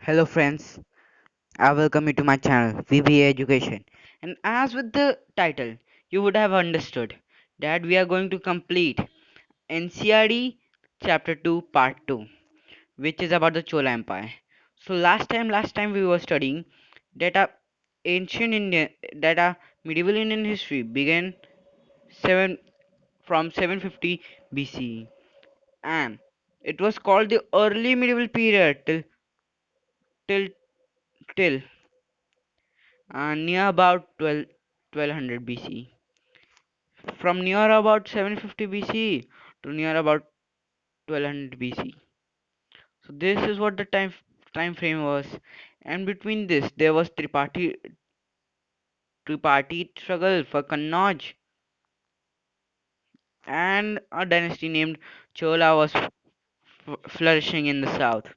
Hello friends, I welcome you to my channel VBA Education. And as with the title, you would have understood that we are going to complete NCRD Chapter 2 Part 2, which is about the Chola Empire. So last time we were studying that ancient Indian that medieval Indian history began 7 from 750 BCE, and it was called the early medieval period till till near about 1200 BC. From near about 750 BC to near about 1200 BC. So this is what the time frame was, and between this there was tripartite struggle for Kannauj, and a dynasty named Chola was flourishing in the south.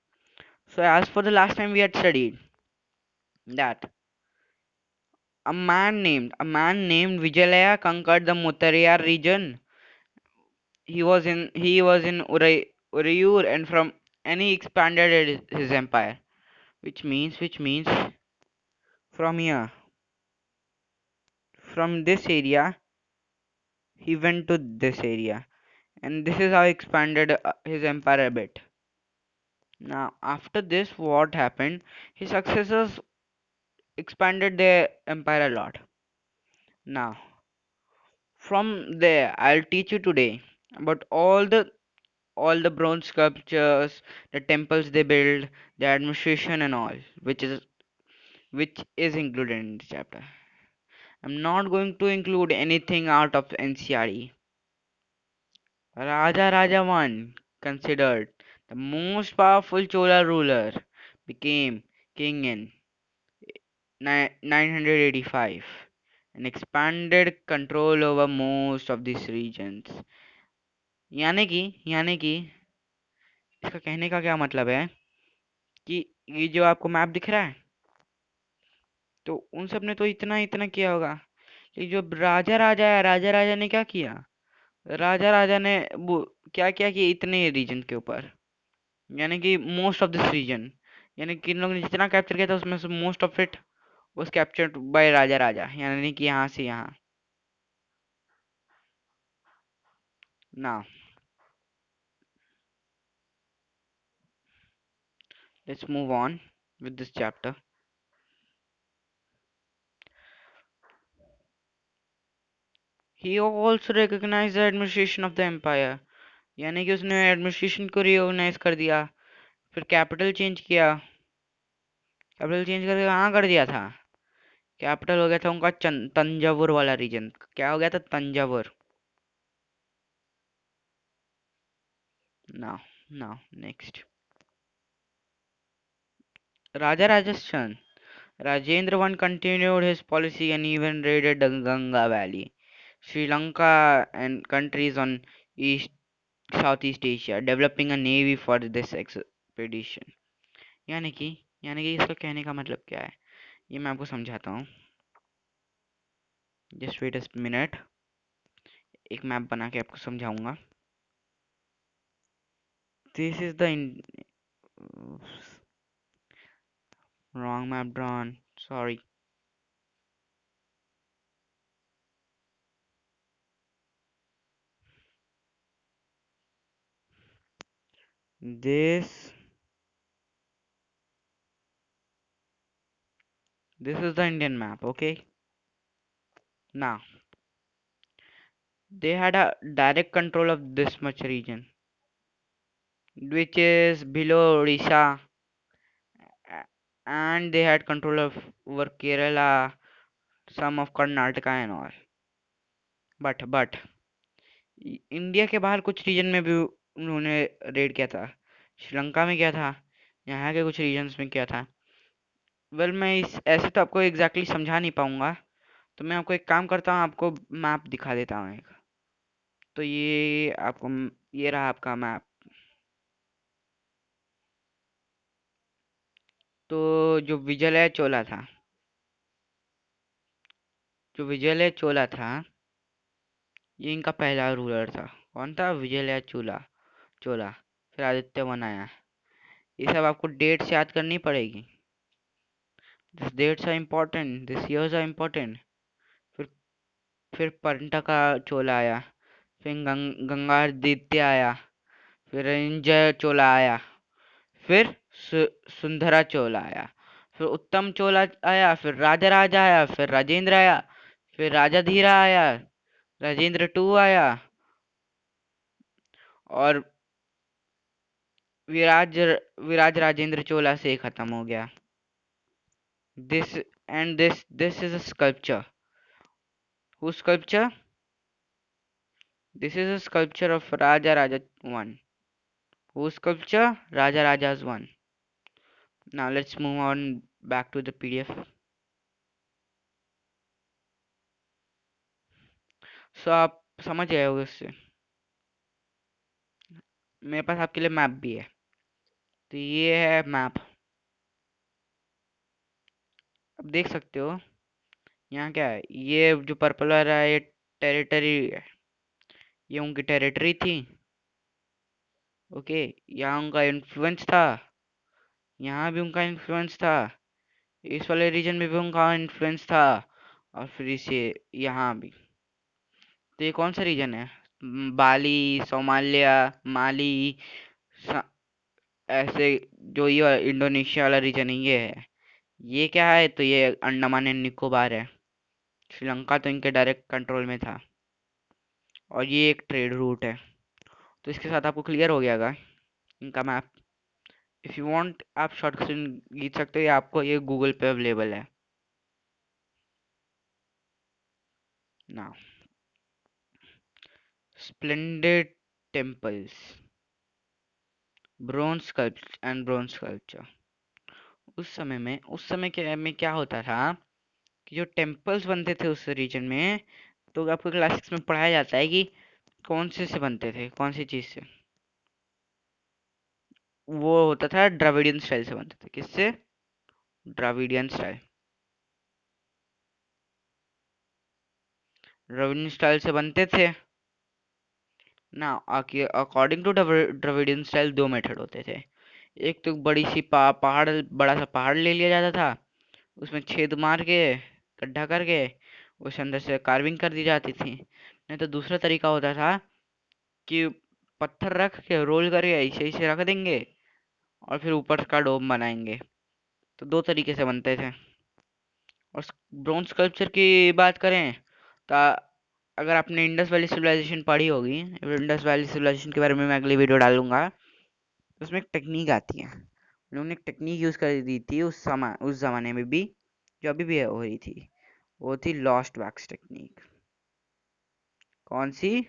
So as for the last time we had studied that a man named Vijayalaya conquered the Muttariyar region. He was in Urayur, and he expanded his empire, which means from here, from this area he went to this area, and this is how he expanded his empire a bit. Now after this, what happened? His successors expanded their empire a lot. Now from there, I'll teach you today about all the bronze sculptures, the temples they build, the administration and all, which is included in this chapter. I'm not going to include anything out of NCRE. Raja Rajavan, considered the most powerful Chola ruler, became king in 985 and expanded control over most of these regions. यानी कि इसका कहने का क्या मतलब है कि ये जो आपको मैप दिख रहा है, तो उन सब ने तो इतना इतना किया होगा। ये जो राजा राजा है, राजा राजा ने क्या किया? राजा राजा ने वो क्या क्या किया इतने रीजन के ऊपर, यानी कि मोस्ट ऑफ दिस रीजन, यानी कि इन लोगों ने जितना कैप्चर किया था उसमें से most of it was captured by Raja Raja, यानी कि यहाँ से यहाँ। Now let's move on with this chapter. He also recognise the administration of the empire, यानी कि उसने एडमिनिस्ट्रेशन को रिकॉग्नाइज कर दिया। फिर कैपिटल चेंज किया, कैपिटल चेंज करके कहाँ कर दिया था? कैपिटल हो गया था उनका तंजावुर वाला रीजन। क्या हो गया था? Thanjavur. Now now next, Raja Rajasthan. Rajendra I continued his policy and even raided the Ganga Valley, Sri Lanka, and countries on East Southeast Asia, developing a navy for this expedition. यानी कि यानी कि इसका कहने का मतलब क्या है, ये मैं आपको समझाता हूँ। जस्ट वेट अ मिनट, एक मैप बना के आपको समझाऊंगा। This is the wrong map drawn, sorry. This this is the Indian map, okay? Now they had a direct control of this much region, which is below Odisha, and they had control of over Kerala, some of Karnataka and all. But India के बाहर कुछ reason में भी उन्होंने red किया था। श्रीलंका में किया था, यहाँ के कुछ रीजन्स में किया था। वेल मैं इस ऐसे तो आपको एग्जैक्टली exactly समझा नहीं पाऊंगा, तो मैं आपको एक काम करता हूँ, आपको मैप दिखा देता हूँ एक। तो ये रहा आपका मैप। तो जो विजय चोला था जो विजय चोला था, ये इनका पहला रूलर था। कौन था? विजय चोला चोला। फिर आदित्य वन आया, ये सब आपको डेट्स याद करनी पड़ेगी। This dates are important, this years are important. फिर फिर पंटका चोला आया, फिर गंगादित्य आया, फिर रंजय चोला आया, फिर सुंदरा चोला आया, फिर उत्तम चोला आया, फिर राजा राजा आया, फिर राजेंद्र आया, फिर राजा धीरा आया, राजेंद्र टू आया, और विराज विराज राजेंद्र चोला से खत्म हो गया। This and this is a sculpture. Who sculpture? This is a sculpture of Raja Raja 1. Whose sculpture? Raja Raja's 1. Now let's move on back to the PDF. So आप समझ गए होगे इससे। मेरे पास आपके लिए मैप भी है। तो ये है मैप। अब देख सकते हो यहाँ क्या है। ये जो पर्पल वाला है ये टेरिटरी है। ये उनकी टेरिटरी थी। ओके, यहाँ उनका इन्फ्लुएंस था, यहाँ भी उनका इन्फ्लुएंस था, इस वाले रीजन में भी उनका इन्फ्लुएंस था, और फिर इसे यहाँ भी। तो ये कौन सा रीजन है? बाली, सोमालिया, माली, सा- ऐसे जो ये इंडोनेशिया वाला रीजन है ये है। ये क्या है? तो ये अंडमान एंड निकोबार है। श्रीलंका तो इनके डायरेक्ट कंट्रोल में था। और ये एक ट्रेड रूट है। तो इसके साथ आपको क्लियर हो गया होगा इनका मैप। इफ़ यू वांट आप शॉर्ट खींच सकते हो, या आपको ये गूगल पे अवेलेबल है। Now splendid temples, bronze sculpture. उस समय क्या होता था कि जो टेम्पल्स बनते थे उस रीजन में, तो आपको क्लासिक्स में पढ़ाया जाता है कि कौन से बनते थे, कौन सी चीज से। वो होता था द्रविडियन स्टाइल से बनते थे। किससे? Dravidian style. द्रविडियन स्टाइल से बनते थे ना। अकॉर्डिंग टू द्रविडियन स्टाइल दो मेथड होते थे। एक तो बड़ी सी पहाड़, बड़ा सा पहाड़ ले लिया जाता था, उसमें छेद मार के, गड्ढा करके, उस अंदर से कार्विंग कर दी जाती थी। नहीं तो दूसरा तरीका होता था कि पत्थर रख के रोल करके ऐसे ऐसे रख देंगे, और फिर ऊपर का डोम बनाएंगे। तो दो तरीके से बनते थे। और ब्रोंज स्कल्पचर की बात करें तो अगर आपने इंडस वैली सिविलाइजेशन पढ़ी होगी, इंडस वैली सिविलाइजेशन के बारे में मैं अगली वीडियो डालूंगा, तो उसमें एक टेक्निक आती है। उन्होंने एक टेक्निक यूज कर दी थी उस जमाने में भी, जो अभी भी हो रही थी। वो थी लॉस्ट वैक्स टेक्निक। कौन सी?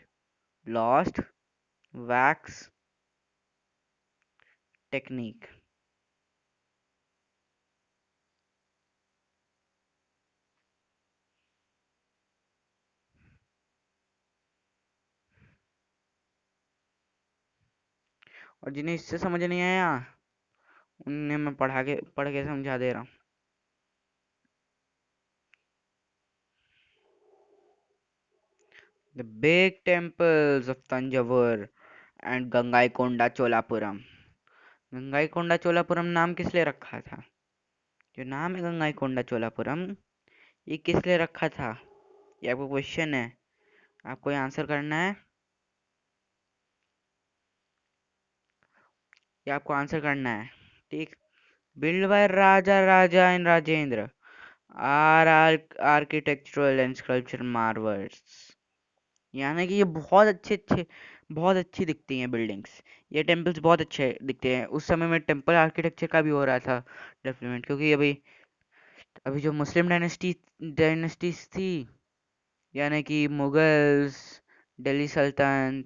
Lost wax technique. और जिन्हें इससे समझ नहीं आया, उन्हें मैं पढ़ के समझा दे रहा हूँ। The big temples of Tanjavur and Gangaikonda Cholapuram. Gangaikonda Cholapuram नाम किस लिए रखा था? जो नाम है गंगाईकोंडा चोलापुरम, ये किस लिए रखा था? ये आपको क्वेश्चन है, आपको ये आंसर करना है। ये आपको आंसर करना है, ठीक। Build by Raja Raja and Rajendra are architectural and sculpture marvels. यानी कि ये बहुत अच्छी दिखती हैं बिल्डिंग्स। ये टेम्पल्स बहुत अच्छे दिखते हैं। उस समय में टेम्पल आर्किटेक्चर का भी हो रहा था डेवलपमेंट, क्योंकि अभी अभी जो मुस्लिम डायनेस्टीज थी, यानी कि मुगल्स, दिल्ली सल्तनत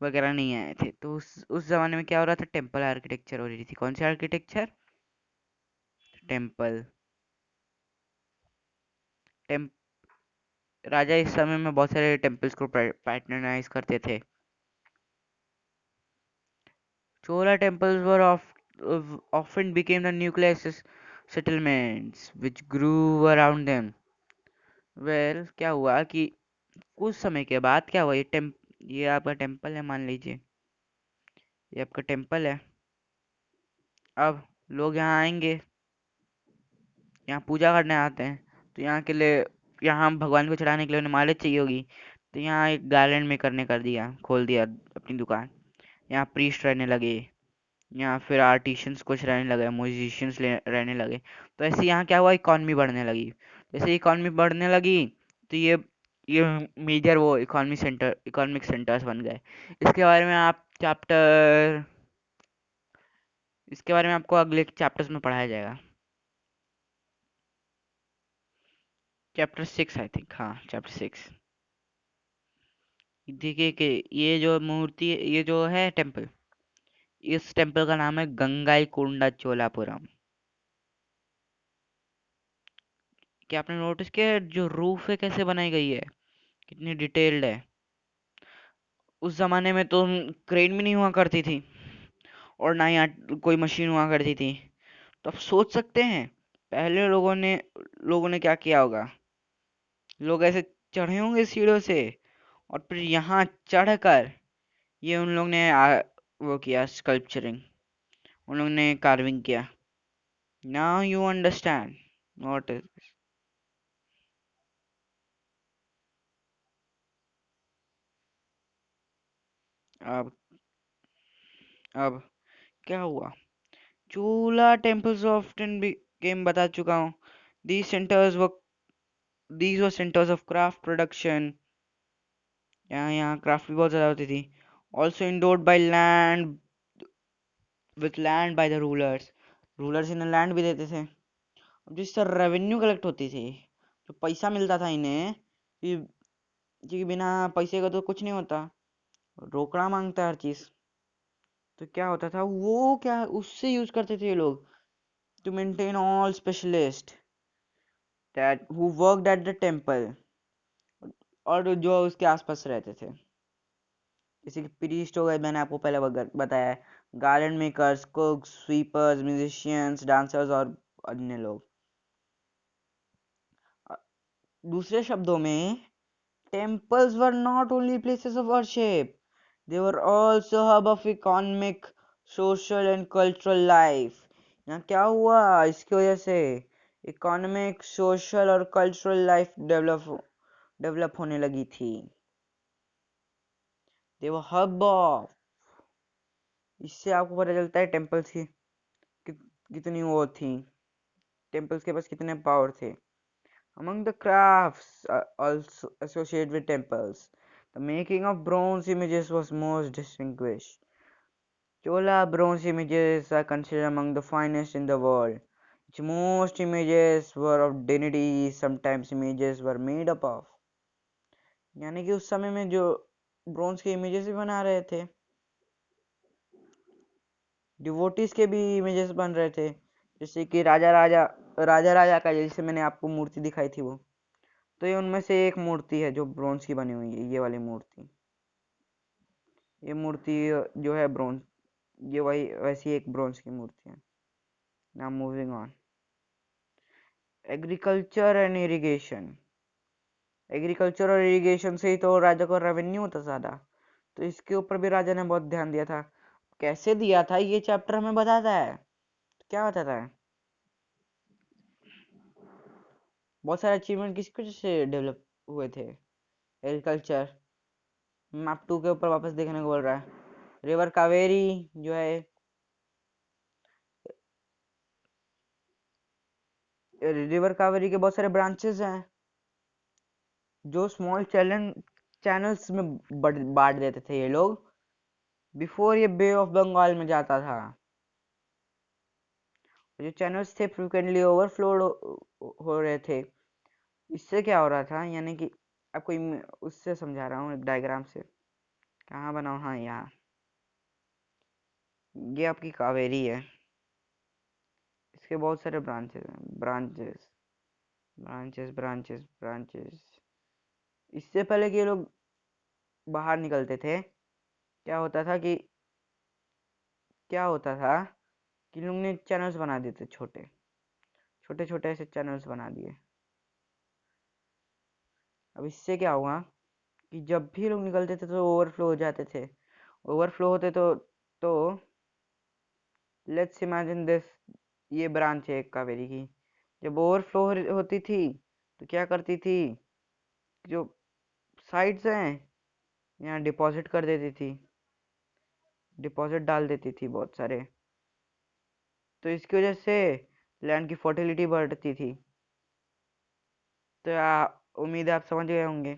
वगैरह नहीं आए थे, तो उस जमाने में क्या हो रहा था? टेम्पल आर्किटेक्चर हो रही थी। कौन सी आर्किटेक्चर? टेम्पल। टेम राजा इस समय में बहुत सारे टेम्पल्स को पैटर्नाइज करते थे। Chola temples often became the nucleus settlements which grew around them. क्या हुआ कि कुछ समय के बाद क्या हुआ, ये आपका टेम्पल है, मान लीजिए ये आपका टेम्पल है। अब लोग यहाँ आएंगे, यहाँ पूजा करने आते हैं, तो यहाँ के लिए, यहाँ भगवान को चढ़ाने के लिए उन्हें माला चाहिए होगी, तो यहाँ एक गार्डन में करने कर दिया, खोल दिया अपनी दुकान। यहाँ प्रीस्ट रहने लगे, यहाँ फिर आर्टिशियंस कुछ रहने लगे, म्यूजिशियंस रहने लगे। तो ऐसे यहाँ क्या हुआ, इकॉनमी बढ़ने लगी। जैसे इकॉनमी बढ़ने लगी, तो ये मेजर वो इकोनॉमिक सेंटर्स बन गए। इसके बारे में आप चैप्टर इसके बारे में आपको अगले चैप्टर्स में पढ़ाया जाएगा। चैप्टर 6 आई थिंक, हाँ चैप्टर 6। देखिए कि ये जो मूर्ति, ये जो है टेम्पल, इस टेम्पल का नाम है गंगाई कोंडा चोलापुरम। क्या आपने नोटिस किया जो रूफ है कैसे बनाई गई है, कितनी डिटेल्ड है। उस जमाने में तो क्रेन भी नहीं हुआ करती थी, और ना ही कोई मशीन हुआ करती थी। तो आप सोच सकते हैं पहले लोगों ने क्या किया होगा। लोग ऐसे चढ़े होंगे सीढ़ियों से, और फिर यहाँ चढ़कर ये उन लोग ने वो किया स्कल्पचरिंग, उन लोग ने कार्विंग किया। Now you understand what is. अब अब क्या हुआ, चूला टेम्पल्स ऑफ्टन गेम बता चुका हूँ। these centers were these were centers of craft production। यहाँ यहाँ क्राफ्ट भी बहुत ज़्यादा होती थी। Also endured by land, with land by the rulers. Rulers इन्हें लैंड भी देते थे। अब जिससे रेवेन्यू कलेक्ट होती थी, जो पैसा मिलता था इन्हें, कि कि बिना पैसे का तो कुछ नहीं होता, रोकड़ा मांगता है हर चीज़। तो क्या होता था, वो क्या उससे यूज करते थे ये लोग, to maintain all specialist that who worked at the temple, और जो उसके आसपास रहते थे। जैसे कि प्रीस्ट हो गए, मैंने आपको पहले बताया, garden makers, कुक्स, sweepers, musicians, dancers और अन्य लोग। अ, दूसरे शब्दों में, temples were not only places of worship, they were also hub of economic, social and cultural life। यहाँ क्या हुआ, इसकी वजह से इकोनॉमिक, सोशल और कल्चरल लाइफ डेवलप होने लगी थी। they were hub of, इससे आपको पता चलता है टेम्पल्स की कितनी वो थी, टेम्पल्स के पास कितने पावर थे। Among the crafts also associated with temples, the making of bronze images was most distinguished. Chola bronze images are considered among the finest in the world. Which most images were of deities, sometimes images were made up of। यानी कि उस समय में जो bronze के images भी बना रहे थे, डिवोटीज के भी इमेजेस बन रहे थे। जैसे कि राजा राजा का, जैसे मैंने आपको मूर्ति दिखाई थी वो, तो ये उनमें से एक मूर्ति है जो ब्रोंज की बनी हुई है, ये वाली मूर्ति। ये मूर्ति जो है ब्रोंज, ये वही वैसी एक ब्रोंज की मूर्ति है। Now moving on, agriculture and irrigation. Agriculture और इरिगेशन से ही तो राजा को रेवेन्यू होता ज़्यादा, तो इसके ऊपर भी राजा ने बहुत ध्यान दिया था। कैसे दिया था ये चैप्टर हमें बताता है। क्या बताता है, बहुत सारे अचीवमेंट किसकी वजह से डेवलप हुए थे। एग्रीकल्चर, मैप 2 के ऊपर वापस देखने को बोल रहा है। रिवर कावेरी जो है, रिवर कावेरी के बहुत सारे ब्रांचेस हैं, जो स्मॉल चैनल्स में बांट देते थे ये लोग, बिफोर ये बे ऑफ बंगाल में जाता था। जो चैनल्स थे फ्रिक्वेंटली ओवरफ्लो हो रहे थे। इससे क्या हो रहा था, यानी कि आपको उससे समझा रहा हूँ एक डायग्राम से। कहाँ बनाऊँ, हाँ यहाँ, ये आपकी कावेरी है, इसके बहुत सारे ब्रांचेस हैं, ब्रांचेस ब्रांचेस ब्रांचेस ब्रांचेस। इससे पहले कि ये लोग बाहर निकलते थे, क्या होता था कि क्या होता था कि लोग ने चैनल्स बना देते, छोटे छोटे छोटे ऐसे चैनल्स बना दिए। अब इससे क्या हुआ कि जब भी लोग निकलते थे तो ओवरफ्लो हो जाते थे। ओवरफ्लो होते तो लेट्स इमेजिन दिस, ये ब्रांच है एक कावेरी की। जब ओवरफ्लो होती थी तो क्या करती थी, जो साइड्स हैं यहाँ डिपॉजिट कर देती थी, डिपॉजिट डाल देती थी बहुत सारे। तो इसकी वजह से लैंड की फर्टिलिटी बढ़ती थी। तो उम्मीद है आप समझ गए होंगे।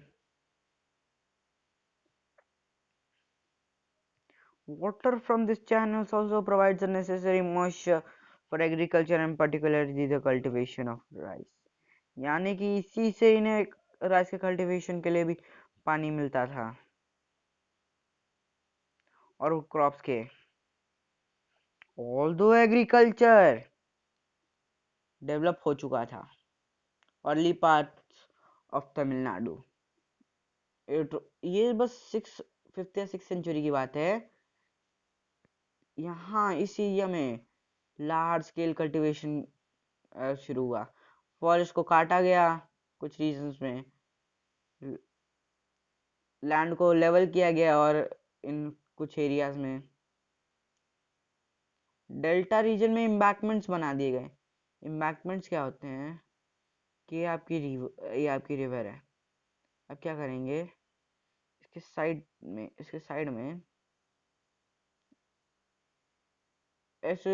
Water from these channels also provides the necessary moisture for agriculture and particularly the cultivation of rice। यानी कि इसी से इन्हें राइस के कल्टीवेशन के लिए भी पानी मिलता था और क्रॉप्स के। ऑल्दो एग्रीकल्चर डेवलप हो चुका था अर्ली पार्ट्स ऑफ तमिलनाडु, ये बस 5th या 6th सेंचुरी की बात है। यहाँ इस एरिया में लार्ज स्केल कल्टीवेशन शुरू हुआ। फॉरेस्ट को काटा गया कुछ रीजन्स में, लैंड को लेवल किया गया, और इन कुछ एरियाज में डेल्टा रीजन में एम्बैंकमेंट्स बना दिए गए। एम्बैंकमेंट्स क्या होते हैं कि ये आपकी रिवर है। अब क्या करेंगे, इसके साइड में ऐसे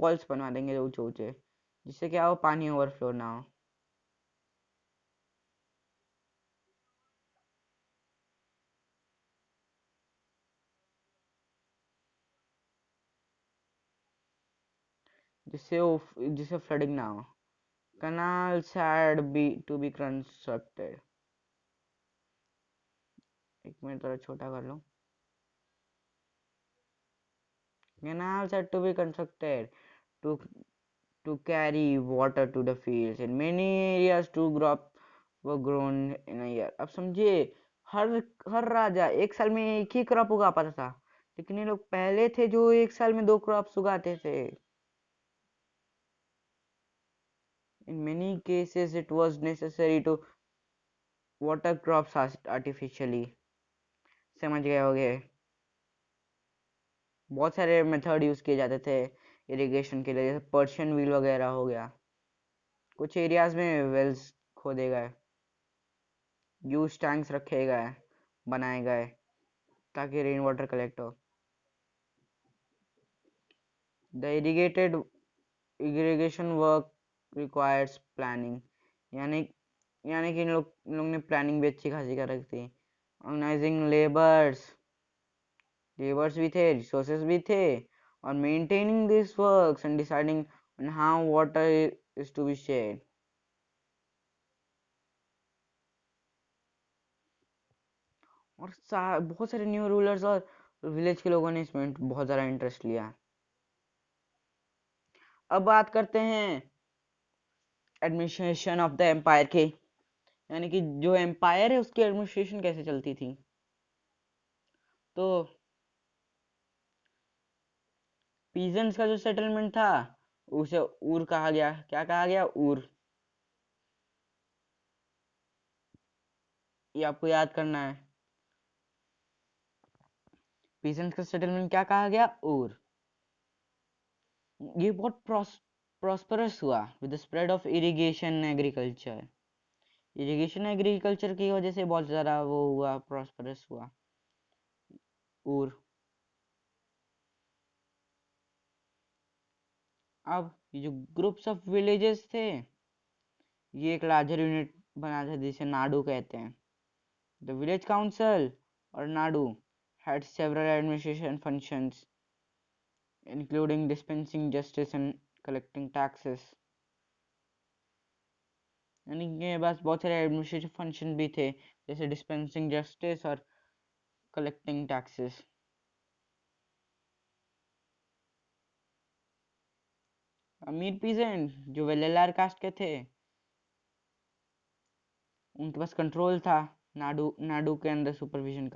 वॉल्स बनवा देंगे ऊंचे ऊंचे, जिससे क्या हो, पानी ओवरफ्लो ना हो। जिससे फ्लडिंग ना हो। Canals had be to be constructed। एक मिनट थोड़ा छोटा कर लो। Canals had to be constructed to carry water to the fields in many areas to crop were grown in a year। अब समझिए, हर हर राजा एक साल में एक ही क्रॉप उगा पाता था, लेकिन ये लोग पहले थे जो एक साल में 2 क्रॉप्स उगाते थे। In many cases it was necessary to water crops artificially। समझ गए होगे, बहुत सारे मेथड यूज किए जाते थे इरिगेशन के लिए, जैसे पर्शियन व्हील वगैरह हो गया। कुछ एरियाज में वेल्स खोदे गए, यूज टैंक्स रखे गए, बनाए गए ताकि रेन वाटर कलेक्ट हो। The irrigation work requires planning. यानी यानी कि इन लोग ने प्लानिंग भी अच्छी खासी कर रखी थी। ऑर्गेनाइजिंग लेबर्स भी थे, रिसोर्सेज भी थे, और maintaining this works and deciding on how water is to be shared. और बहुत सारे न्यू रूलर्स और विलेज के लोगों ने इसमें बहुत ज़्यादा इंटरेस्ट लिया। अब बात करते हैं एडमिनिस्ट्रेशन ऑफ द एम्पायर के, यानी कि जो एम्पायर है उसकी एडमिनिस्ट्रेशन कैसे चलती थी। तो पीजेंट्स का जो सेटलमेंट था उसे ऊर कहा गया। क्या कहा गया, ऊर। ये आपको याद करना है। पीजेंट्स का सेटलमेंट क्या कहा गया, ऊर। ये बहुत प्रॉस्परस हुआ with the spread of irrigation agriculture. Irrigation agriculture की वजह से बहुत ज़्यादा वो हुआ, प्रॉस्परस हुआ ऊर। अब ये जो ग्रुप्स ऑफ विलेजेस थे, ये एक लार्जर यूनिट बना था जिसे नाडू कहते हैं। द विलेज काउंसिल और Nadu had several administration functions including dispensing justice and collecting taxes। यानी इनके पास बहुत सारे एडमिनिस्ट्रेटिव फंक्शन भी थे, जैसे डिस्पेंसिंग जस्टिस और कलेक्टिंग टैक्सेस। अमीर पीजेंट जो वेलेलार कास्ट के थे, उनके पास कंट्रोल था नाडू नाडू के अंदर सुपरविजन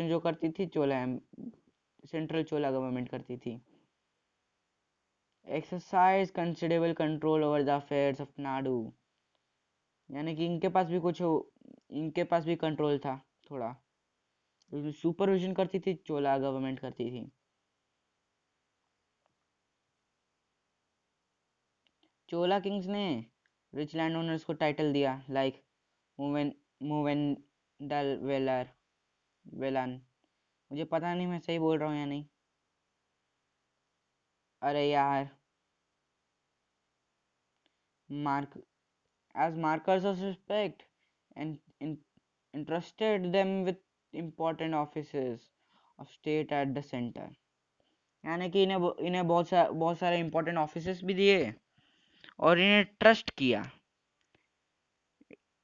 जो करती थी सेंट्रल चोला गवर्नमेंट करती थी। Exercise considerable control over the affairs of Nadu. यानी कि इनके पास भी कंट्रोल था थोड़ा। उसमें सुपरविजन करती थी, चोला गवर्नमेंट करती थी। चोला किंग्स ने रिच लैंड ओनर्स को टाइटल दिया, लाइक मूवेन मूवेन डल वेलर वेलन। मुझे पता नहीं मैं सही बोल रहा हूँ या नहीं। अरे यार, mark as markers of respect and entrusted them with important offices of state at the center। यानी कि इन्हें बहुत सारे इंपॉर्टेंट ऑफिसेस भी दिए और इन्हें ट्रस्ट किया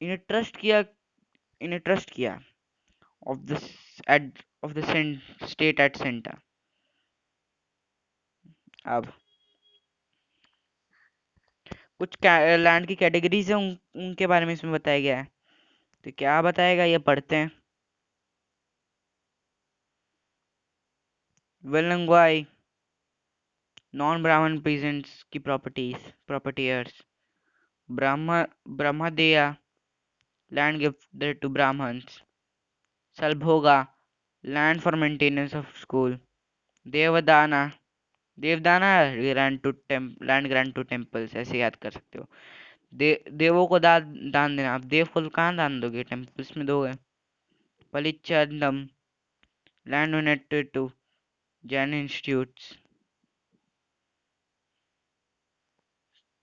इन्हें ट्रस्ट किया of the at of the state at centre. अब कुछ लैंड की कैटेगरीज है, उनके बारे में इसमें बताया गया है। तो क्या बताएगा, ये पढ़ते हैं। वेलंगवाई नॉन ब्राह्मण पीजेंट्स की proprietors. Brahma Brahmadeya land gifted to Brahmans. Salabhoga land for maintenance of school. Devadana Devadana land grant to temples, ऐसे याद कर सकते हो। देवों को दान देना। अब देव को कहाँ दान दोगे, टेम्पल्स में दोगे। Pallichchandam land donated to Jain institutes.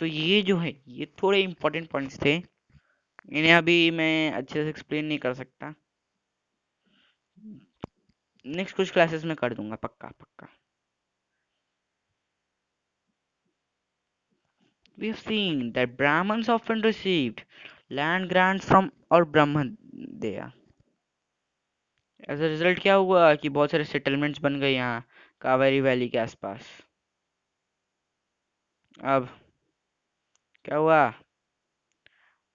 तो ये जो है, ये थोड़े इंपॉर्टेंट पॉइंट्स थे। इन्हें अभी मैं अच्छे से एक्सप्लेन नहीं कर सकता, नेक्स्ट कुछ क्लासेस में कर दूंगा, पक्का पक्का। We have seen that Brahmins often received land grants from और ब्रह्मदेया। एज अ रिजल्ट क्या हुआ कि बहुत सारे सेटलमेंट्स बन गए यहाँ कावेरी वैली के आसपास। अब क्या हुआ,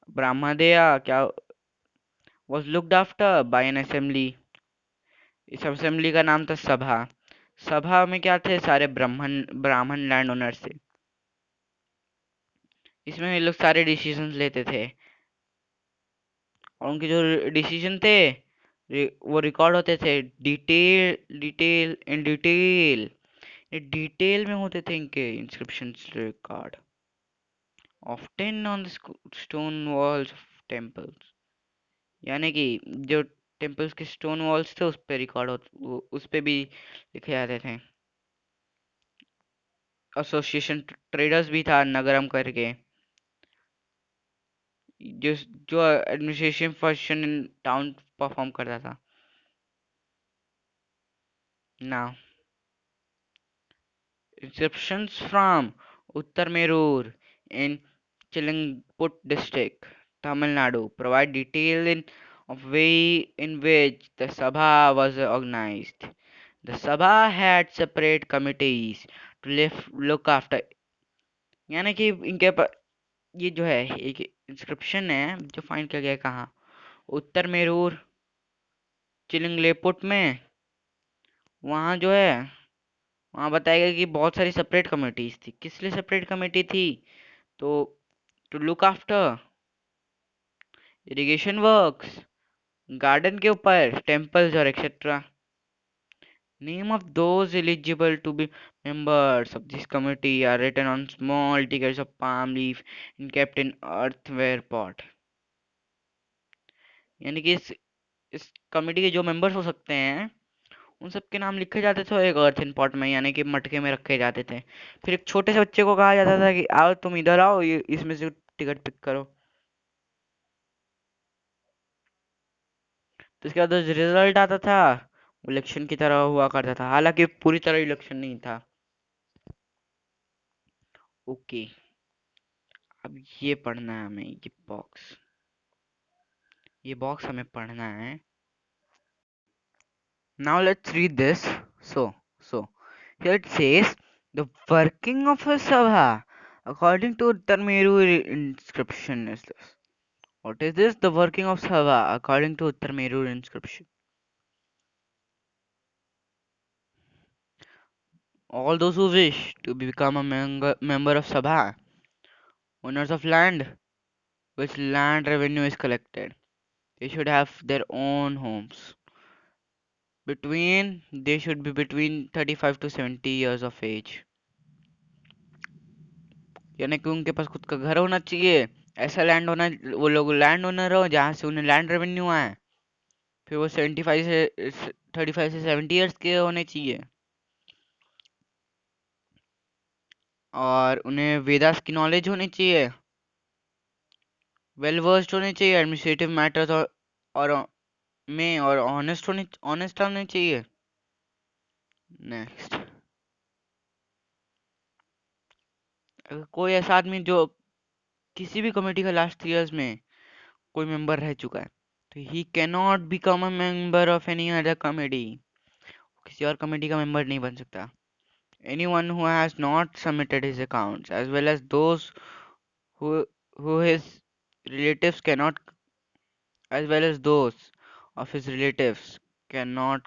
ब्रह्मदेया क्या was looked after by an assembly। इस असेंबली का नाम था सभा। सभा में क्या थे, सारे ब्राह्मण लैंड ओनर्स थे। इसमें ये लोग सारे डिसीजंस लेते थे और उनके जो डिसीजन थे वो रिकॉर्ड होते थे डिटेल में होते थे इनके inscriptions record often on the stone walls of temples. यानी कि जो टेम्पल्स के स्टोन वॉल्स थे उस पे उस पे भी लिखे जाते थे। एसोसिएशन ट्रेडर्स भी था नगरम करके, जो जो administration function in town perform करता था ना। Inscriptions from Uttarmerur in Chilangput district, Tamil Nadu, provide detail of way in which the Sabha was organized. The Sabha had separate committees to look after। यानी कि ये जो है एक inscription है जो फाइंड किया गया है कहाँ, उत्तर मेरूर चिलिंगलेपुट में। वहाँ जो है, वहाँ बताया गया कि बहुत सारी सेपरेट कमिटीज थी। किस लिए सेपरेट कमेटी थी, तो to look after irrigation works, garden के ऊपर, टेम्पल्स और etcetera. Name of those eligible to be members of this committee are written on small tickets of palm leaf and kept in earthenware pot। यानी कि इस committee के जो members हो सकते हैं उन सबके नाम लिखे जाते थे एक अर्थन पॉट में, यानी कि मटके में रखे जाते थे। फिर एक छोटे से बच्चे को कहा जाता था कि आओ तुम इधर आओ, ये इसमें से टिकट पिक करो। तो इसके बाद जो रिजल्ट आता था वो इलेक्शन की तरह हुआ करता था, हालांकि पूरी तरह इलेक्शन नहीं था। ओके, अब ये पढ़ना है हमें, ये बॉक्स हमें पढ़ना है। Now let's read this. So here it says the working of a sabha according to Uttarmeru inscription is this. What is this? The working of sabha according to Uttarmeru inscription. All those who wish to become a member of sabha, owners of land which land revenue is collected, they should have their own homes between they should be between 35 to 70 years of age. यानी कि उनके पास खुद का घर होना चाहिए, ऐसा land होना, वो लोग लैंड ओनर हो जहाँ से उन्हें लैंड रेवेन्यू आए, फिर वो 75 से 35 से 70 ईयर्स के होने चाहिए, और उन्हें वेदास की नॉलेज होनी चाहिए, वेल वर्स्ड होने चाहिए एडमिनिस्ट्रेटिव मैटर्स और में, और ऑनेस्ट होने चाहिए। नेक्स्ट, अगर कोई ऐसा आदमी जो किसी भी कमेटी का लास्ट 3 इयर्स में कोई मेंबर रह चुका है, तो he can not become a member of any other committee, किसी और कमेटी का मेंबर नहीं बन सकता। Anyone who has not submitted his accounts, as well as those who his relatives cannot, as well as those of his relatives cannot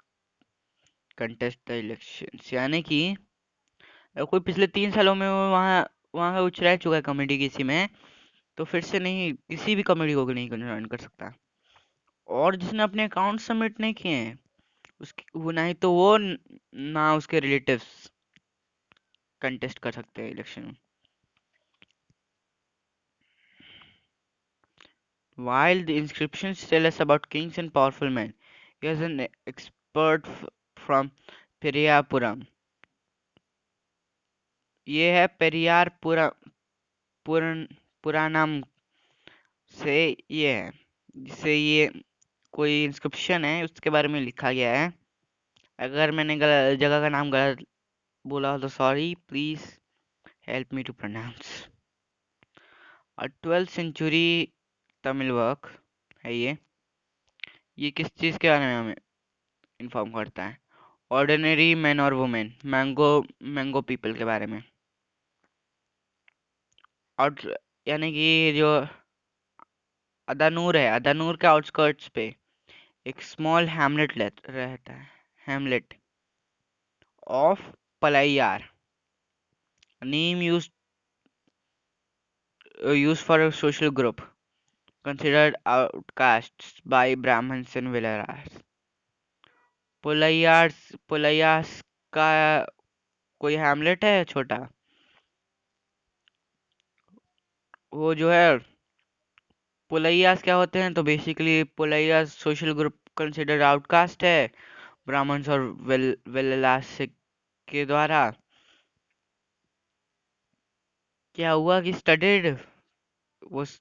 contest the elections। यानी कि अगर कोई पिछले 3 सालों में वो वहाँ वहाँ का कुछ रह चुका है कमेटी किसी में, तो फिर से नहीं, किसी भी कमेटी को नहीं ज्वाइन कर सकता। और जिसने अपने अकाउंट सबमिट नहीं किए हैं, उसकी वो ना ही तो वो ना उसके रिलेटिव्स कंटेस्ट कर सकते हैं election. While the inscriptions tell us about kings and powerful men, here's an expert from पेरियापुरम। ये है पुरन पुरानम से, ये है जिससे ये कोई इंस्क्रिप्शन है उसके बारे में लिखा गया है। अगर मैंने जगह का नाम गलत बोला हो तो sorry, please help me to pronounce. और 12th सेंचुरी तमिल वर्क है ये किस चीज़ के बारे में हमें इन्फॉर्म करता है? ऑर्डिनरी मैन और वुमेन, मैंगो पीपल के बारे में। और यानी कि जो अदानूर है, अदानूर के आउटस्कर्ट्स पे एक स्मॉल हैमलेट रहता है, hamlet of Palaiyar, name use for a social group considered outcasts by Brahmins and Villars। Pulaiyas का कोई हैमलेट है छोटा, वो जो है पुलैयास क्या होते हैं, तो basically Pulaiyas social group considered outcast है ब्राह्मण्स और वेल्लास के द्वारा। क्या हुआ कि studied was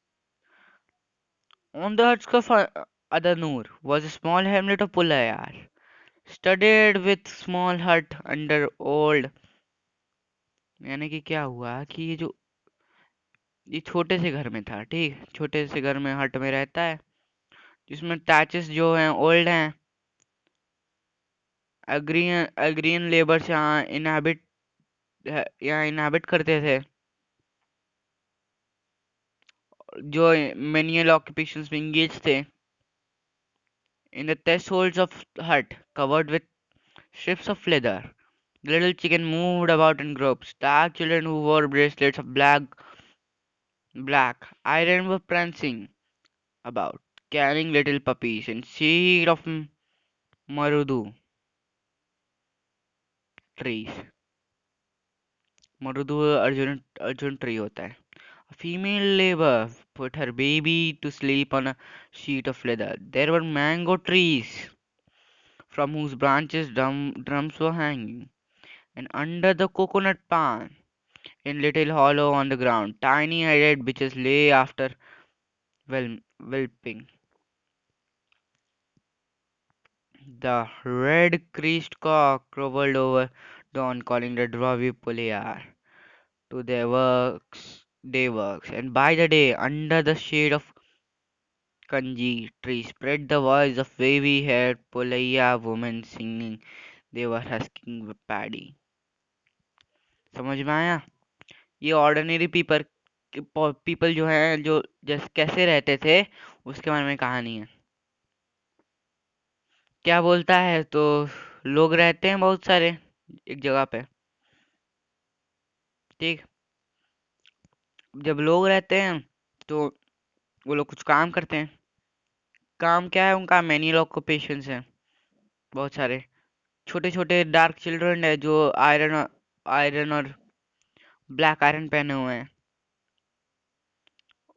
on the outskirts of Adanur was a small hamlet of Pulayar, studded with small hut under old। यानी कि क्या हुआ कि ये छोटे से घर में था, ठीक, छोटे से घर में हट में रहता है, जिसमें टैचेस जो हैं ओल्ड हैं, अग्रियन लेबर्स यहाँ इनहैबिट करते थे, जो मेनियल ऑक्यूपेशंस में इंगेज थे। In the thresholds of hut covered with strips of leather, the little chicken moved about in groups. Dark children who wore bracelets of black iron were prancing about, carrying little puppies and seed of marudu trees। marudu Arjun tree होता है। A female labor put her baby to sleep on a sheet of leather. There were mango trees from whose branches drums were hanging, and under the coconut palm, in little hollow on the ground, tiny headed bitches lay after whelping. The red creased cock crowed over dawn, calling the Dravi Puliar to their day works, and by the day, under the shade of Kanji tree, spread the voice of wavy haired Pulaya women singing. They were husking the paddy। समझ में आया? ये ordinary people जो हैं, जो जैसे कैसे रहते थे, उसके बारे में कहानी है। क्या बोलता है, तो लोग रहते हैं बहुत सारे एक जगह पे, ठीक, जब लोग रहते हैं तो वो लोग कुछ काम करते हैं। काम क्या है उनका? मैनुअल ऑक्यूपेशंस हैं बहुत सारे, छोटे छोटे डार्क चिल्ड्रन है जो आयरन और ब्लैक आयरन पहने हुए हैं।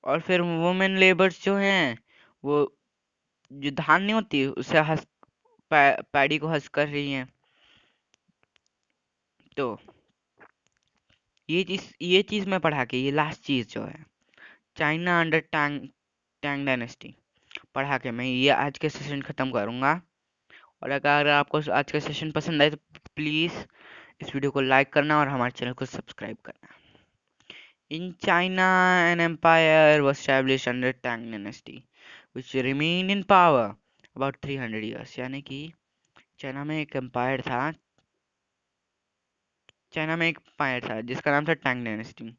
और फिर वुमेन लेबर्स जो हैं वो जो धान नहीं होती उसे पैडी को हंस कर रही हैं। तो ये चीज मैं पढ़ा के, ये लास्ट चीज जो है, China under Tang Tang dynasty पढ़ा के मैं ये आज के सेशन खत्म करूंगा। और अगर आपको आज का सेशन पसंद आए तो प्लीज इस वीडियो को लाइक करना और हमारे चैनल को सब्सक्राइब करना। In China, an empire was established under Tang dynasty, which remained in power about 300 years। यानी कि चाइना में एक एम्पायर था, जिसका नाम था टैंग डायनेस्टी।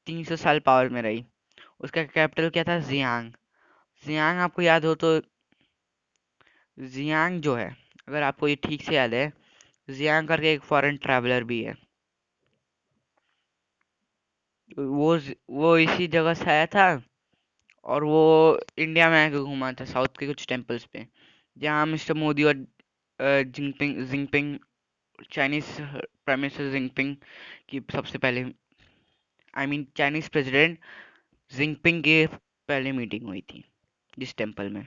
300 साल पावर में रही। उसका कैपिटल क्या था? जियांग। जियांग आपको याद हो तो, जियांग जो है, अगर आपको ये ठीक से याद है, जियांग करके एक फॉरेन ट्रैवलर भी है। वो इसी जगह से आया था और वो इंडिया में आके घूमा था साउथ के कुछ टेम्पल्स पे, जहाँ मिस्टर मोदी और Jinping Jinping Chinese prime minister Jinping की सबसे पहले, I mean Chinese president Jinping के पहले मीटिंग हुई थी जिस टेम्पल में।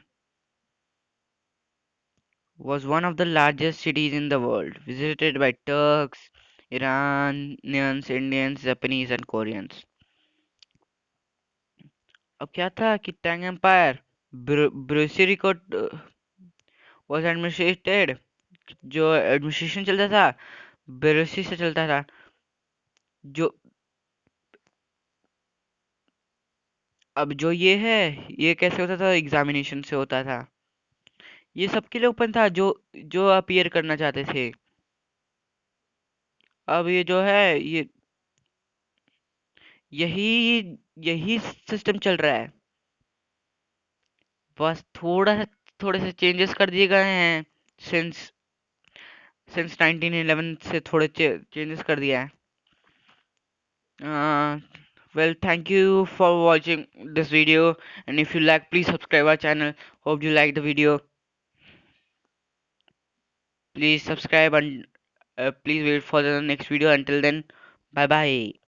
Was one of the largest cities in the world, visited by Turks, Iranians, Indians, Japanese and Koreans। अब क्या था कि टैंग एम्पायर ब्रूसरी को was administrated, जो एडमिनिस्ट्रेशन चलता था ब्रूसरी से चलता था। जो अब जो ये है, ये कैसे होता था? एग्जामिनेशन से होता था। ये सबके लिए ओपन था जो जो अपीयर करना चाहते थे। अब ये जो है, ये यही यही सिस्टम चल रहा है। बस थोड़े से चेंजेस कर दिए गए हैं। सिंस सिंस 1911 से थोड़े चेंजेस कर दिया है। Well, thank you for watching this video, and if you like, please subscribe our channel. Hope you like the video. Please subscribe and please wait for the next video. Until then, bye bye.